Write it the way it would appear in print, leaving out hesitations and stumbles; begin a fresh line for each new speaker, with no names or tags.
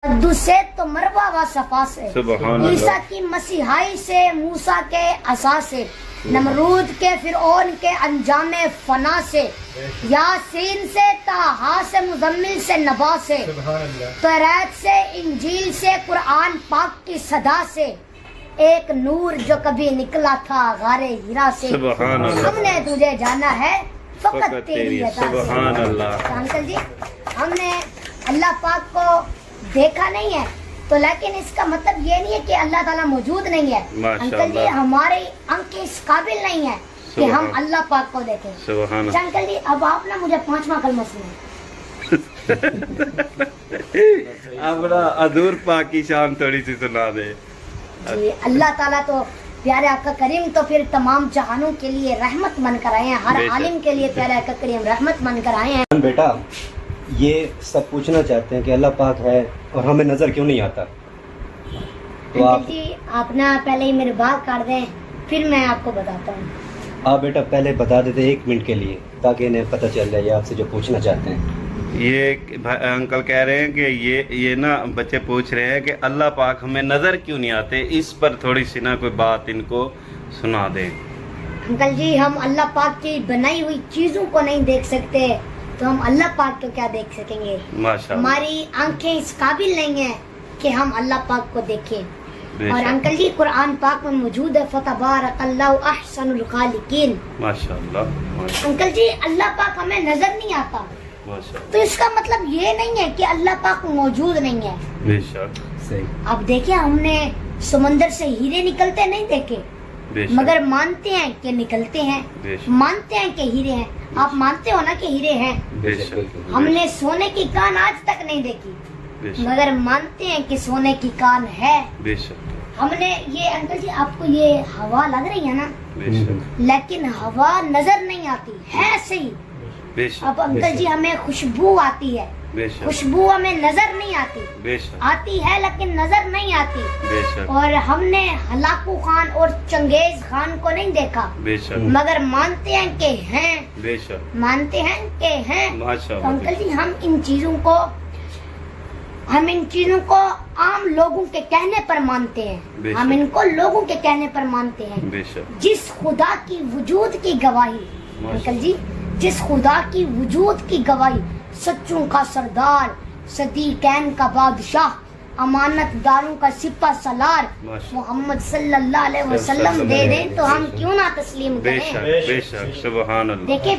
قدس سے تو مروہ و صفا سے، عیسیٰ کی مسیحائی سے، موسیٰ کے عصا سے، نمرود کے فرعون کے انجام فنا سے، یاسین سے طٰہٰ سے، مزمل سے، نبا سے، توریت سے، انجیل سے، قرآن پاک کی صدا سے، ایک نور جو کبھی نکلا تھا غار ہیرا سے، ہم نے تجھے جانا ہے فقط تیری عطا سے۔
سبحان اللہ۔
انکل جی ہم نے اللہ پاک کو دیکھا نہیں ہے تو لیکن اس کا مطلب یہ نہیں ہے کہ اللہ تعالیٰ موجود نہیں ہے۔ انکل جی ہماری آنکھیں اس قابل نہیں ہے کہ ہم اللہ پاک کو دیکھیں۔
سبحان
انکل جی اب آپ نا مجھے 5واں کلمہ سنائیں۔
اپنا حضور پاک کی شان تھوڑی سی سنا دے۔
جی اللہ تعالیٰ تو پیارے آقا کریم تو پھر تمام جہانوں کے لیے رحمت بن کر آئے ہیں، ہر عالم کے لیے پیارے آقا کریم رحمت بن کر آئے ہیں۔
بیٹا یہ سب پوچھنا چاہتے ہیں کہ اللہ پاک ہے اور ہمیں نظر کیوں نہیں آتا؟ تو
انکل جی آپ نا پہلے ہی میرے بات کاٹ دیں پھر میں آپ کو بتاتا ہوں۔
آپ بیٹا پہلے بتا دیتے 1 منٹ کے لیے تاکہ انہیں پتہ چل جائے آپ سے جو پوچھنا چاہتے ہیں۔
یہ انکل کہہ رہے ہیں کہ یہ نا بچے پوچھ رہے ہیں کہ اللہ پاک ہمیں نظر کیوں نہیں آتے، اس پر تھوڑی سی نا کوئی بات ان کو سنا دیں۔
انکل جی ہم اللہ پاک کی بنائی ہوئی چیزوں کو نہیں دیکھ سکتے تو ہم اللہ پاک کو کیا دیکھ سکیں گے؟
ماشاء اللہ۔
ہماری آنکھیں اس قابل نہیں ہیں کہ ہم اللہ پاک کو دیکھیں۔ اور انکل جی قرآن پاک میں موجود ہے فَتَبَارَكَ اللَّهُ أَحْسَنُ الْخَالِقِينَ۔
ماشاء اللہ۔
انکل جی اللہ پاک ہمیں نظر نہیں آتا تو اس کا مطلب یہ نہیں ہے کہ اللہ پاک موجود نہیں ہے۔
بے شک۔
صحیح۔
اب دیکھیں ہم نے سمندر سے ہیرے نکلتے نہیں دیکھے
بے شک۔
مگر مانتے ہیں کہ نکلتے ہیں،
بے شک۔
مانتے ہیں کہ ہیرے ہیں۔ آپ مانتے ہو نا کہ ہیرے ہیں؟
بے شک۔
ہم نے سونے کی کان آج تک نہیں دیکھی
بے شک۔
مگر مانتے ہیں کہ سونے کی کان ہے۔
بے شک۔
ہم نے یہ انکل جی آپ کو یہ ہوا لگ رہی ہے نا
بے شک۔
لیکن ہوا نظر نہیں آتی ہے صحیح۔
بے شک۔
اب انکل جی ہمیں خوشبو آتی ہے،
بے شک۔
خوشبو ہمیں نظر نہیں آتی،
بے شک۔
آتی ہے لیکن نظر نہیں آتی۔
بے شک۔
اور ہم نے ہلاکو خان اور چنگیز خان کو نہیں دیکھا
بے شک۔
مگر مانتے ہیں کہ ہیں،
بے شک۔
مانتے ہیں کہ ہیں۔
ماشاء
تو انکل
اللہ۔
جی ہم ان چیزوں کو عام لوگوں کے کہنے پر مانتے ہیں،
بے
ہم
شک۔
ان کو لوگوں کے کہنے پر مانتے ہیں۔
بے شک۔
جس خدا کی وجود کی گواہی انکل جی، جس خدا کی وجود کی گواہی سچوں کا سردار، صدیقین کا بادشاہ، امانت داروں کا سپہ سالار محمد صلی اللہ علیہ وسلم دے دیں تو ہم کیوں نہ تسلیم
بے
کریں؟
شک۔ بے شک۔ سبحان اللہ۔
دیکھیں